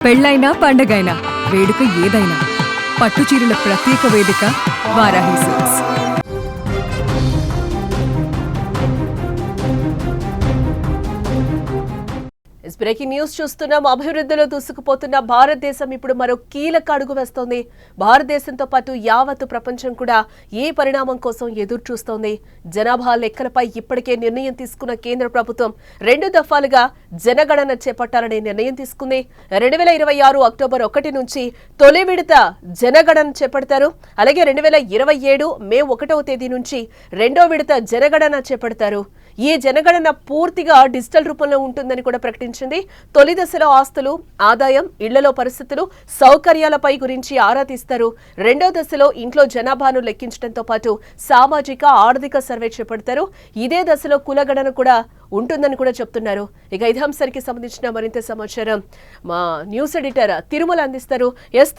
పెళ్ళైనా పండగైనా వేడుక ఏదైనా పట్టుచీరల ప్రత్యేక వేదిక వారాహి సిల్క్స్. బ్రేకింగ్ న్యూస్ చూస్తున్నాం. అభివృద్ధిలో దూసుకుపోతున్న భారతదేశం ఇప్పుడు మరో కీలక అడుగు వేస్తోంది. భారతదేశంతో పాటు యావత్ ప్రపంచం కూడా ఈ పరిణామం కోసం ఎదురు చూస్తోంది. జనాభా లెక్కలపై ఇప్పటికే నిర్ణయం తీసుకున్న కేంద్ర ప్రభుత్వం 2 దఫాలుగా జనగణన చేపట్టాలనే నిర్ణయం తీసుకుంది. 2026 అక్టోబర్ 1 నుంచి తొలి విడత జనగణన చేపడతారు. అలాగే 2027 మే 1వ తేదీ నుంచి రెండో విడత జనగణన చేపడతారు. ఈ జనగణన పూర్తిగా డిజిటల్ రూపంలో ఉంటుందని కూడా ప్రకటించింది. తొలి దశలో ఆస్తులు, ఆదాయం, ఇళ్లలో పరిస్థితులు, సౌకర్యాలపై గురించి ఆరా తీస్తారు. రెండో దశలో ఇంట్లో జనాభాను లెక్కించడంతో పాటు సామాజిక, ఆర్థిక సర్వే చేపడతారు. ఇదే దశలో కులగణన కూడా ఉంటుందని కూడా చెప్తున్నారు. ఇక ఇదే అంశానికి సంబంధించిన మరింత సమాచారం మా న్యూస్ ఎడిటర్ తిరుమల అందిస్తారు.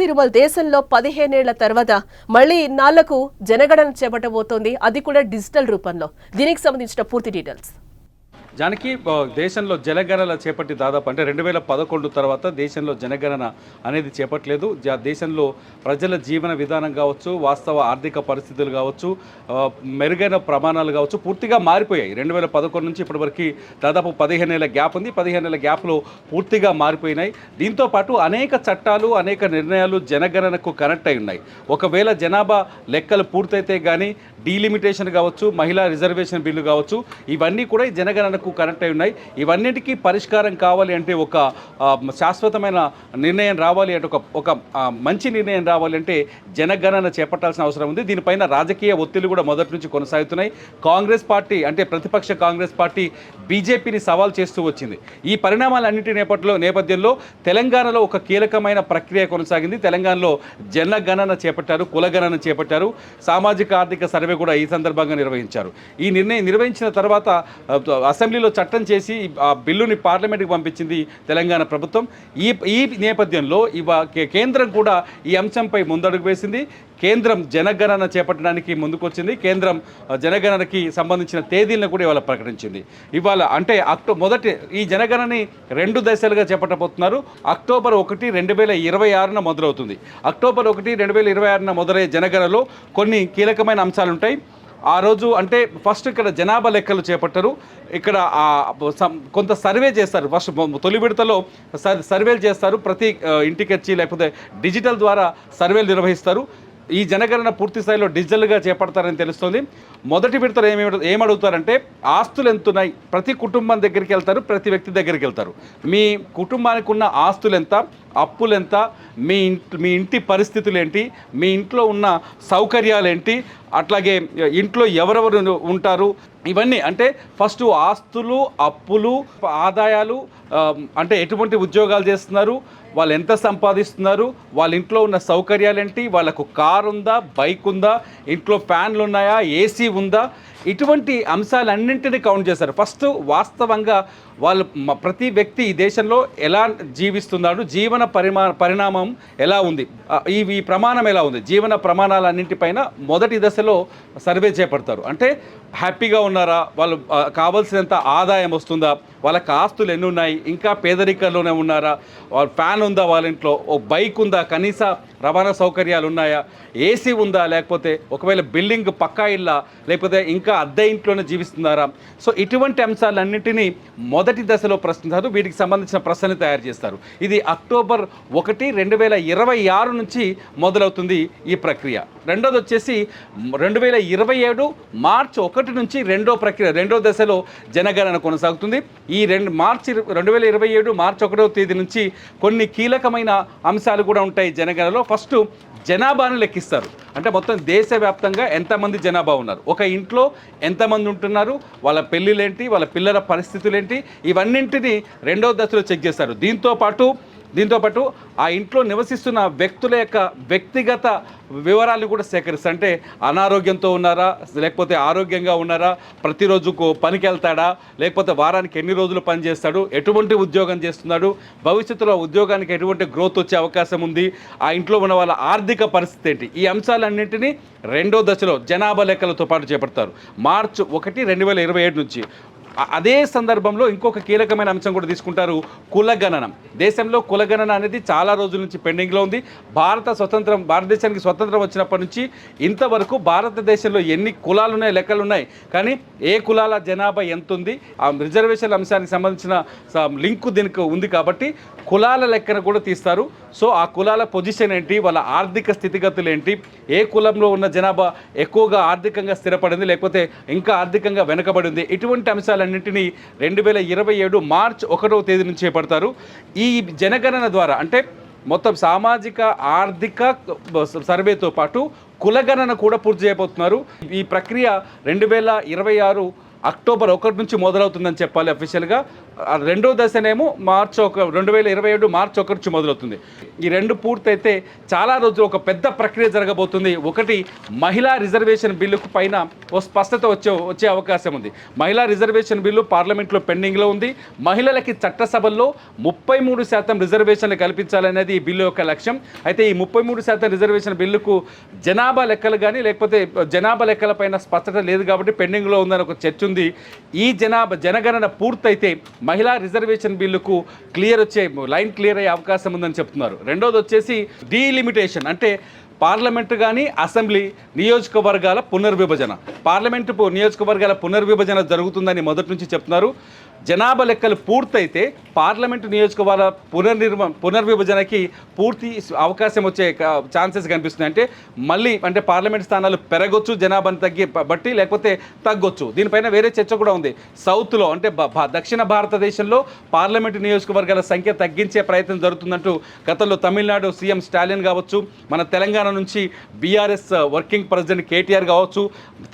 తిరుమల, దేశంలో 15 ఏళ్ల తర్వాత మళ్ళీ ఇన్నాళ్లకు జనగణన చేపట్టబోతోంది, అది కూడా డిజిటల్ రూపంలో. దీనికి సంబంధించిన పూర్తి డీటెయిల్స్. జానకి, దేశంలో జనగణన చేపట్టి దాదాపు అంటే 2011 తర్వాత దేశంలో జనగణన అనేది చేపట్టలేదు. దేశంలో ప్రజల జీవన విధానం కావచ్చు, వాస్తవ ఆర్థిక పరిస్థితులు కావచ్చు, మెరుగైన ప్రమాణాలు కావచ్చు పూర్తిగా మారిపోయాయి. 2011 నుంచి ఇప్పటివరకు దాదాపు 15 ఏళ్ల గ్యాప్ ఉంది. 15 ఏళ్ల గ్యాప్లో పూర్తిగా మారిపోయినాయి. దీంతోపాటు అనేక చట్టాలు, అనేక నిర్ణయాలు జనగణనకు కనెక్ట్ అయి ఉన్నాయి. ఒకవేళ జనాభా లెక్కలు పూర్తయితే కానీ డీలిమిటేషన్ కావచ్చు, మహిళా రిజర్వేషన్ బిల్లు కావచ్చు, ఇవన్నీ కూడా ఈ జనగణనకు కనెక్ట్ అయి ఉన్నాయి. ఇవన్నిటికీ పరిష్కారం కావాలి అంటే ఒక శాశ్వతమైన నిర్ణయం రావాలి అంటే ఒక మంచి నిర్ణయం రావాలి అంటే జనగణన చేపట్టాల్సిన అవసరం ఉంది. దీనిపైన రాజకీయ ఒత్తిళ్లు కూడా మొదటి నుంచి కొనసాగుతున్నాయి. కాంగ్రెస్ పార్టీ అంటే ప్రతిపక్ష కాంగ్రెస్ పార్టీ బీజేపీని సవాల్ చేస్తూ వచ్చింది. ఈ పరిణామాలన్నింటి నేపథ్యంలో తెలంగాణలో ఒక కీలకమైన ప్రక్రియ కొనసాగింది. తెలంగాణలో జనగణన చేపట్టారు, కులగణన చేపట్టారు. సామాజిక ఆర్థిక సర్వే కూడా ఈ సందర్భంగా నిర్వహించారు. ఈ నిర్ణయం నిర్వహించిన తర్వాత అసెంబ్లీలో చట్టం చేసి ఆ బిల్లుని పార్లమెంట్కి పంపించింది తెలంగాణ ప్రభుత్వం. ఈ నేపథ్యంలో కేంద్రం కూడా ఈ అంశంపై ముందడుగు వేసింది. కేంద్రం జనగణన చేపట్టడానికి ముందుకొచ్చింది. కేంద్రం జనగణనకి సంబంధించిన తేదీలను కూడా ఇవాళ ప్రకటించింది. ఇవాళ అంటే మొదటి ఈ జనగణనని 2 దశలుగా చేపట్టబోతున్నారు. అక్టోబర్ 1, 2026 మొదలవుతుంది. అక్టోబర్ 1, 2026 మొదలయ్యే జనగణనలో కొన్ని కీలకమైన అంశాలు ఉంటాయి. ఆ రోజు అంటే ఫస్ట్ ఇక్కడ జనాభా లెక్కలు చేపట్టరు. ఇక్కడ కొంత సర్వే చేస్తారు. ఫస్ట్ తొలి విడతలో సర్వేలు చేస్తారు. ప్రతి ఇంటికి వచ్చి లేకపోతే డిజిటల్ ద్వారా సర్వేలు నిర్వహిస్తారు. ఈ జనగణన పూర్తి స్థాయిలో డిజిటల్గా చేపడతారని తెలుస్తుంది. మొదటి విడతలో ఏమడుగుతారంటే ఆస్తులు ఎంతున్నాయి, ప్రతి కుటుంబం దగ్గరికి వెళ్తారు, ప్రతి వ్యక్తి దగ్గరికి వెళ్తారు. మీ కుటుంబానికి ఉన్న ఆస్తులు ఎంత, అప్పులు ఎంత, మీ ఇంటి పరిస్థితులు ఏంటి, మీ ఇంట్లో ఉన్న సౌకర్యాలు ఏంటి, అట్లాగే ఇంట్లో ఎవరెవరు ఉంటారు, ఇవన్నీ అంటే ఫస్ట్ ఆస్తులు, అప్పులు, ఆదాయాలు, అంటే ఎటువంటి ఉద్యోగాలు చేస్తున్నారు, వాళ్ళు ఎంత సంపాదిస్తున్నారు, వాళ్ళ ఇంట్లో ఉన్న సౌకర్యాలు ఏంటి, వాళ్ళకు కారు ఉందా, బైక్ ఉందా, ఇంట్లో ఫ్యాన్లు ఉన్నాయా, ఏసీ ఉందా, ఇటువంటి అంశాలన్నింటినీ కౌంట్ చేశారు. ఫస్ట్ వాస్తవంగా వాళ్ళు ప్రతి వ్యక్తి ఈ దేశంలో ఎలా జీవిస్తున్నాడు, జీవన పరిణామం ఎలా ఉంది, ఈ ప్రమాణం ఎలా ఉంది, జీవన ప్రమాణాలన్నింటిపైన మొదటి దశలో సర్వే చేపడతారు. అంటే హ్యాపీగా ఉన్నారా, వాళ్ళు కావాల్సినంత ఆదాయం వస్తుందా, వాళ్ళకి ఆస్తులు ఎన్ని ఉన్నాయి, ఇంకా పేదరికంలోనే ఉన్నారా, వాళ్ళ ఫ్యాన్ ఉందా, వాళ్ళ ఇంట్లో ఓ బైక్ ఉందా, కనీస రవాణా సౌకర్యాలు ఉన్నాయా, ఏసీ ఉందా, లేకపోతే ఒకవేళ బిల్డింగ్ పక్కా ఇల్లా, లేకపోతే ఇంకా అద్దె ఇంట్లోనే జీవిస్తున్నారా. సో ఇటువంటి అంశాలన్నింటినీ మొదటి దశలో ప్రశ్నిస్తారు. వీటికి సంబంధించిన ప్రశ్నని తయారు చేస్తారు. ఇది అక్టోబర్ 1, 2026 నుంచి మొదలవుతుంది ఈ ప్రక్రియ. రెండోది వచ్చేసి 2027 మార్చి 1 నుంచి రెండో దశలో జనగణన కొనసాగుతుంది. ఈ మార్చి 2027 మార్చి 1వ తేదీ నుంచి కొన్ని కీలకమైన అంశాలు కూడా ఉంటాయి జనగణనలో. ఫస్ట్ జనాభాను లెక్కిస్తారు. అంటే మొత్తం దేశవ్యాప్తంగా ఎంతమంది జనాభా ఉన్నారు, ఒక ఇంట్లో ఎంతమంది ఉంటున్నారు, వాళ్ళ పెళ్ళిళ్ళేంటి, వాళ్ళ పిల్లల పరిస్థితులేంటి, ఇవన్నింటినీ రెండో దశలో చెక్ చేస్తారు. దీంతోపాటు ఆ ఇంట్లో నివసిస్తున్న వ్యక్తుల యొక్క వ్యక్తిగత వివరాలు కూడా సేకరిస్తారు. అంటే అనారోగ్యంతో ఉన్నారా, లేకపోతే ఆరోగ్యంగా ఉన్నారా, ప్రతిరోజు పనికి వెళ్తాడా, లేకపోతే వారానికి ఎన్ని రోజులు పని చేస్తాడు, ఎటువంటి ఉద్యోగం చేస్తున్నాడు, భవిష్యత్తులో ఉద్యోగానికి ఎటువంటి గ్రోత్ వచ్చే అవకాశం ఉంది, ఆ ఇంట్లో ఉన్న వాళ్ళ ఆర్థిక పరిస్థితి ఏంటి, ఈ అంశాలన్నింటినీ రెండో దశలో జనాభా లెక్కలతో పాటు చేపడతారు. మార్చి 1, 2027 నుంచి అదే సందర్భంలో ఇంకొక కీలకమైన అంశం కూడా తీసుకుంటారు, కులగణన. దేశంలో కులగణన అనేది చాలా రోజుల నుంచి పెండింగ్లో ఉంది. భారతదేశానికి స్వతంత్రం వచ్చినప్పటి నుంచి ఇంతవరకు భారతదేశంలో ఎన్ని కులాలు ఉన్నాయి లెక్కలు ఉన్నాయి, కానీ ఏ కులాల జనాభా ఎంత ఉంది, ఆ రిజర్వేషన్ అంశానికి సంబంధించిన లింకు దీనికి ఉంది కాబట్టి కులాల లెక్కన కూడా తీస్తారు. సో ఆ కులాల పొజిషన్ ఏంటి, వాళ్ళ ఆర్థిక స్థితిగతులు ఏంటి, ఏ కులంలో ఉన్న జనాభా ఎక్కువగా ఆర్థికంగా స్థిరపడింది లేకపోతే ఇంకా ఆర్థికంగా వెనుకబడింది, ఇటువంటి అంశాలన్నింటినీ 2027 మార్చి 1వ తేదీ నుంచి చేపడతారు. ఈ జనగణన ద్వారా అంటే మొత్తం సామాజిక ఆర్థిక సర్వేతో పాటు కులగణన కూడా పూర్తి చేయబోతున్నారు. ఈ ప్రక్రియ 2026 అక్టోబర్ 1 నుంచి మొదలవుతుందని చెప్పాలి అఫీషియల్గా. రెండో దశనేమో 2027 మార్చి 1 నుంచి మొదలవుతుంది. ఈ రెండు పూర్తయితే చాలా రోజులు ఒక పెద్ద ప్రక్రియ జరగబోతుంది. ఒకటి, మహిళా రిజర్వేషన్ బిల్లుకు పైన ఓ స్పష్టత వచ్చే అవకాశం ఉంది. మహిళా రిజర్వేషన్ బిల్లు పార్లమెంట్లో పెండింగ్లో ఉంది. మహిళలకి చట్టసభల్లో 33% రిజర్వేషన్లు కల్పించాలనేది ఈ బిల్లు యొక్క లక్ష్యం. అయితే ఈ 33% రిజర్వేషన్ బిల్లుకు జనాభా లెక్కలు కానీ లేకపోతే జనాభా లెక్కల పైన స్పష్టత లేదు కాబట్టి పెండింగ్లో ఉందని ఒక చర్చ ఉంది. ఈ జనగణన పూర్తయితే మహిళా రిజర్వేషన్ బిల్లుకు లైన్ క్లియర్ అయ్యే అవకాశం ఉందని చెప్తున్నారు. రెండోది వచ్చేసి డీలిమిటేషన్, అంటే పార్లమెంటు కానీ అసెంబ్లీ నియోజకవర్గాల పునర్విభజన. నియోజకవర్గాల పునర్విభజన జరుగుతుందని మొదటి నుంచి చెప్తున్నారు. జనాభా లెక్కలు పూర్తయితే పార్లమెంటు నియోజకవర్గాల పునర్విభజనకి పూర్తి అవకాశం వచ్చే ఛాన్సెస్ కనిపిస్తున్నాయి. అంటే పార్లమెంట్ స్థానాలు పెరగొచ్చు జనాభాని బట్టి, లేకపోతే తగ్గొచ్చు. దీనిపైన వేరే చర్చ కూడా ఉంది. సౌత్లో అంటే దక్షిణ భారతదేశంలో పార్లమెంటు నియోజకవర్గాల సంఖ్య తగ్గించే ప్రయత్నం జరుగుతుందంటూ గతంలో తమిళనాడు సీఎం స్టాలిన్ కావచ్చు, మన తెలంగాణ నుంచి బీఆర్ఎస్ వర్కింగ్ ప్రెసిడెంట్ కేటీఆర్ కావచ్చు,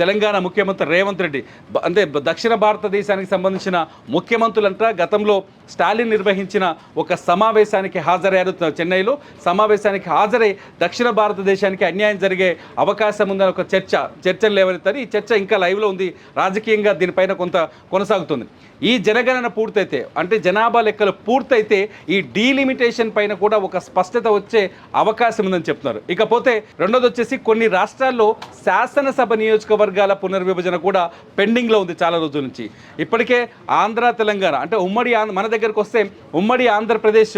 తెలంగాణ ముఖ్యమంత్రి రేవంత్ రెడ్డి, అంటే దక్షిణ భారతదేశానికి సంబంధించిన ముఖ్యమంత్రులంతా గతంలో స్టాలిన్ నిర్వహించిన ఒక సమావేశానికి హాజరయ్యారు. చెన్నైలో సమావేశానికి హాజరై దక్షిణ భారతదేశానికి అన్యాయం జరిగే అవకాశం ఉందని ఒక చర్చలు లేవనెత్తారు. ఈ చర్చ ఇంకా లైవ్లో ఉంది. రాజకీయంగా దీనిపైన కొంత కొనసాగుతుంది. ఈ జనగణన పూర్తయితే, అంటే జనాభా లెక్కలు పూర్తయితే ఈ డీలిమిటేషన్ పైన కూడా ఒక స్పష్టత వచ్చే అవకాశం ఉందని చెప్తున్నారు. ఇకపోతే రెండోది వచ్చేసి కొన్ని రాష్ట్రాల్లో శాసనసభ నియోజకవర్గాల పునర్విభజన కూడా పెండింగ్లో ఉంది చాలా రోజుల నుంచి. ఇప్పటికే ఆంధ్ర తెలంగాణ అంటే మన దగ్గరకు వస్తే ఉమ్మడి ఆంధ్రప్రదేశ్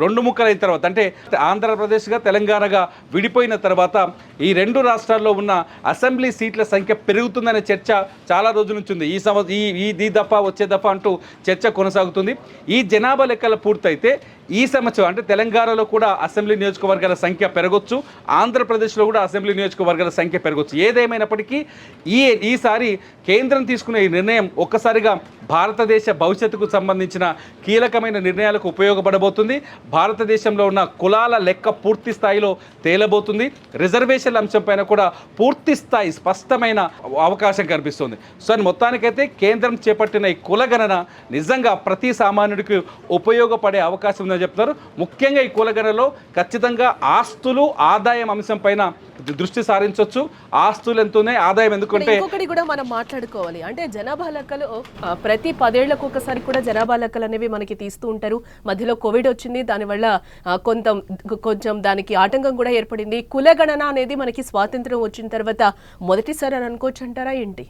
రెండు ముక్కలైన తర్వాత, అంటే ఆంధ్రప్రదేశ్గా తెలంగాణగా విడిపోయిన తర్వాత ఈ రెండు రాష్ట్రాల్లో ఉన్న అసెంబ్లీ సీట్ల సంఖ్య పెరుగుతుందనే చర్చ చాలా రోజుల నుంచి ఉంది. ఈ దఫా వచ్చే దఫా అంటూ చర్చ కొనసాగుతుంది. ఈ జనాభా లెక్కలు పూర్తయితే ఈ సంవత్సరం అంటే తెలంగాణలో కూడా అసెంబ్లీ నియోజకవర్గాల సంఖ్య పెరగొచ్చు, ఆంధ్రప్రదేశ్లో కూడా అసెంబ్లీ నియోజకవర్గాల సంఖ్య పెరగొచ్చు. ఏదేమైనప్పటికీ ఈసారి కేంద్రం తీసుకునే ఈ నిర్ణయం ఒక్కసారిగా భారతదేశ భవిష్యత్తుకు సంబంధించిన కీలకమైన నిర్ణయాలకు ఉపయోగపడబోతుంది. భారతదేశంలో ఉన్న కులాల లెక్క పూర్తి స్థాయిలో తేలబోతుంది. రిజర్వేషన్ల అంశంపైన కూడా పూర్తి స్థాయి స్పష్టమైన అవకాశం కనిపిస్తుంది. సో మొత్తానికైతే కేంద్రం చేపట్టిన ఈ కులగణన నిజంగా ప్రతి సామాన్యుడికి ఉపయోగపడే అవకాశం ఉందని చెప్తున్నారు. ముఖ్యంగా ఈ కులగణనలో ఖచ్చితంగా ఆస్తులు ఆదాయం అంశం పైన దృష్టి సారించవచ్చు. ఆస్తులు ఎంత ఉన్నాయి, ఆదాయం ఎందుకంటే ఇంకొకటి కూడా మనం మాట్లాడుకోవాలి. అంటే జనాభా లెక్కలు ప్రతి 10 ఏళ్లకు ఒకసారి కూడా జనాభా లెక్కలు అనేవి మనకి తీస్తూ ఉంటారు. మధ్యలో కోవిడ్ వచ్చింది, దానివల్ల కొంచెం దానికి ఆటంకం కూడా ఏర్పడింది. కులగణన అనేది మనకి స్వాతంత్రం వచ్చిన తర్వాత మొదటిసారి అని అనుకోవచ్చు అంటారా ఏంటి?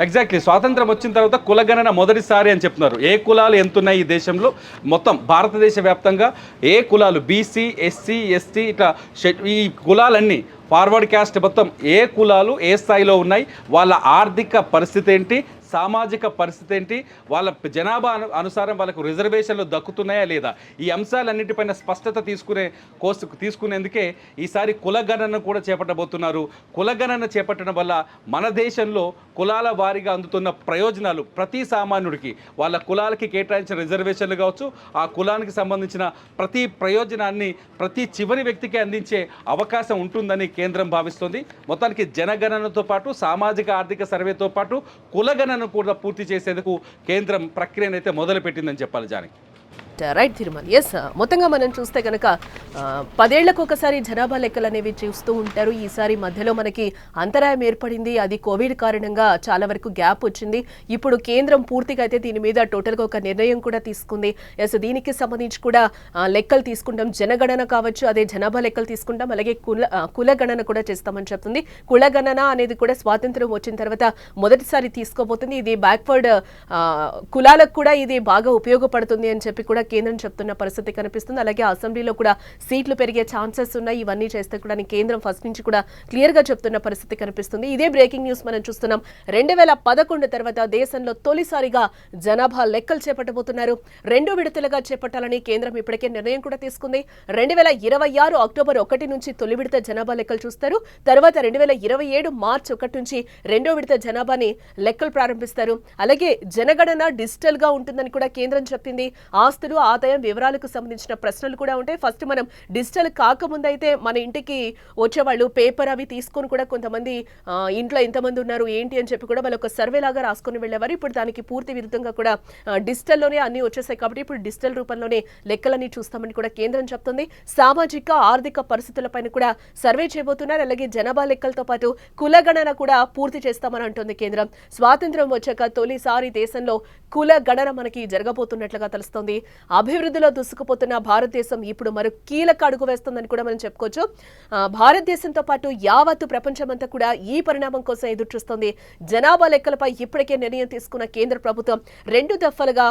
ఎగ్జాక్ట్లీ, స్వాతంత్రం వచ్చిన తర్వాత కులగణన మొదటిసారి అని చెప్తున్నారు. ఏ కులాలు ఎంతున్నాయి ఈ దేశంలో, మొత్తం భారతదేశ వ్యాప్తంగా ఏ కులాలు, బీసీ, ఎస్సీ, ఎస్టీ, ఇట్లా ఈ కులాలన్నీ ఫార్వర్డ్ క్యాస్ట్ మొత్తం ఏ కులాలు ఏ స్థాయిలో ఉన్నాయి, వాళ్ళ ఆర్థిక పరిస్థితి ఏంటి, సామాజిక పరిస్థితి ఏంటి, వాళ్ళ జనాభా అనుసారం వాళ్ళకు రిజర్వేషన్లు దక్కుతున్నాయా లేదా, ఈ అంశాలన్నింటిపైన స్పష్టత తీసుకునేందుకే ఈసారి కులగణన కూడా చేపట్టబోతున్నారు. కులగణన చేపట్టడం వల్ల మన దేశంలో కులాల వారీగా అందుతున్న ప్రయోజనాలు ప్రతి సామాన్యుడికి, వాళ్ళ కులాలకి కేటాయించిన రిజర్వేషన్లు కావచ్చు, ఆ కులానికి సంబంధించిన ప్రతి ప్రయోజనాన్ని ప్రతి చివరి వ్యక్తికి అందించే అవకాశం ఉంటుందని కేంద్రం భావిస్తుంది. మొత్తానికి జనగణనతో పాటు సామాజిక ఆర్థిక సర్వేతో పాటు కులగణన కూడా పూర్తి చేసేందుకు కేంద్రం ప్రక్రియనైతే మొదలుపెట్టిందని చెప్పాలి. జానకి. రైట్ తిరుమల. ఎస్, మొత్తంగా మనం చూస్తే కనుక 10 ఏళ్లకు ఒకసారి జనాభా లెక్కలు అనేవి చూస్తూ ఉంటారు. ఈసారి మధ్యలో మనకి అంతరాయం ఏర్పడింది. అది కోవిడ్ కారణంగా చాలా వరకు గ్యాప్ వచ్చింది. ఇప్పుడు కేంద్రం పూర్తిగా అయితే దీని మీద టోటల్గా ఒక నిర్ణయం కూడా తీసుకుంది. ఎస్, దీనికి సంబంధించి కూడా లెక్కలు తీసుకుంటాం. జనగణన కావచ్చు, అదే జనాభా లెక్కలు తీసుకుంటాం. అలాగే కులగణన కూడా చేస్తామని చెప్తుంది. కులగణన అనేది కూడా స్వాతంత్రం వచ్చిన తర్వాత మొదటిసారి తీసుకోబోతుంది. ఇది బ్యాక్వర్డ్ కులాలకు కూడా ఇది బాగా ఉపయోగపడుతుంది అని చెప్పి కూడా కేంద్రం చెప్తున్న పరిస్థితి కనిపిస్తుంది. అలాగే అసెంబ్లీలో కూడా సీట్లు పెరిగే ఛాన్సెస్ ఉన్నాయి. ఇవన్నీ చేస్తే కూడా కేంద్రం ఫస్ట్ నుంచి కూడా క్లియర్ గా చెప్తున్న పరిస్థితి కనిపిస్తుంది. ఇదే బ్రేకింగ్ న్యూస్ మనం చూస్తున్నాం. 2011 తర్వాత దేశంలో తొలిసారిగా జనాభా లెక్కలు చేపట్టబోతున్నారు. 2 విడతలుగా చేపట్టాలని కేంద్రం ఇప్పటికే నిర్ణయం కూడా తీసుకుంది. 2026 అక్టోబర్ 1 నుంచి తొలి విడత జనాభా లెక్కలు చూస్తారు. తర్వాత 2027 మార్చి 1 నుంచి 2వ విడత జనాభాని లెక్కలు ప్రారంభిస్తారు. అలాగే జనగణన డిజిటల్ గా ఉంటుందని కూడా కేంద్రం చెప్పింది. ఆస్తులు, ఆదాయం వివరాలకు సంబంధించిన ప్రశ్నలు కూడా ఉంటాయి. ఫస్ట్ మనం డిజిటల్ కాకముందు అయితే మన ఇంటికి వచ్చేవాళ్ళు పేపర్ అవి తీసుకొని కూడా కొంతమంది ఇంట్లో ఎంతమంది ఉన్నారు ఏంటి అని చెప్పి కూడా వాళ్ళు ఒక సర్వే లాగా రాసుకొని వెళ్ళేవారు. ఇప్పుడు దానికి పూర్తి విరుద్ధంగా కూడా డిజిటల్లోనే అన్ని వచ్చేసాయి. కాబట్టి ఇప్పుడు డిజిటల్ రూపంలోనే లెక్కలన్నీ చూస్తామని కూడా కేంద్రం చెప్తుంది. సామాజిక ఆర్థిక పరిస్థితులపైన కూడా సర్వే చేయబోతున్నారు. అలాగే జనాభా లెక్కలతో పాటు కులగణన కూడా పూర్తి చేస్తామని అంటుంది కేంద్రం. స్వాతంత్ర్యం వచ్చాక తొలిసారి దేశంలో కులగణన మనకి జరగబోతున్నట్లుగా తెలుస్తోంది. అభివృద్ధిలో దూసుకుపోతున్న భారతదేశం ఇప్పుడు మరో కీలక అడుగు వేస్తుందని కూడా మనం చెప్పుకోవచ్చు. భారతదేశంతో పాటు యావత్తు ప్రపంచమంతా కూడా ఈ పరిణామం కోసం ఎదురు చూస్తోంది. జనాభా లెక్కలపై ఇప్పటికే నిర్ణయం తీసుకున్న కేంద్ర ప్రభుత్వం 2 దఫలుగా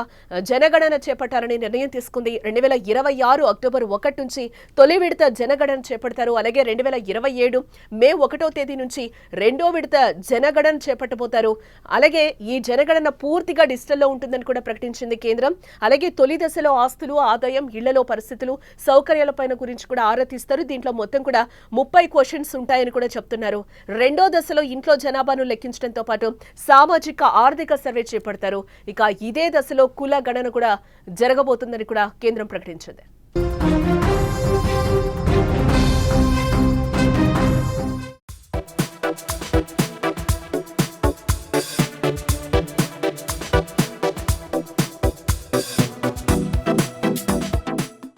జనగణన చేపట్టాలని నిర్ణయం తీసుకుంది. 2026 అక్టోబర్ 1 నుంచి తొలి విడత జనగణన చేపడతారు. అలాగే 2027 మే 1వ తేదీ నుంచి 2వ విడత జనగణన చేపట్టబోతారు. అలాగే ఈ జనగణన పూర్తిగా డిజిటల్లో ఉంటుందని కూడా ప్రకటించింది కేంద్రం. అలాగే తొలి దశలో ఆస్తులు, ఆదాయం, ఇళ్లలో పరిస్థితులు, సౌకర్యాలపైన గురించి కూడా ఆరా తీస్తారు. దీంట్లో మొత్తం కూడా 30 క్వశ్చన్స్ ఉంటాయని కూడా చెప్తున్నారు. 2వ దశలో ఇంట్లో జనాభాను లెక్కించడంతో పాటు సామాజిక ఆర్థిక సర్వే చేపడతారు. ఇక ఇదే దశలో కుల గణన కూడా జరగబోతుందని కూడా కేంద్రం ప్రకటించింది.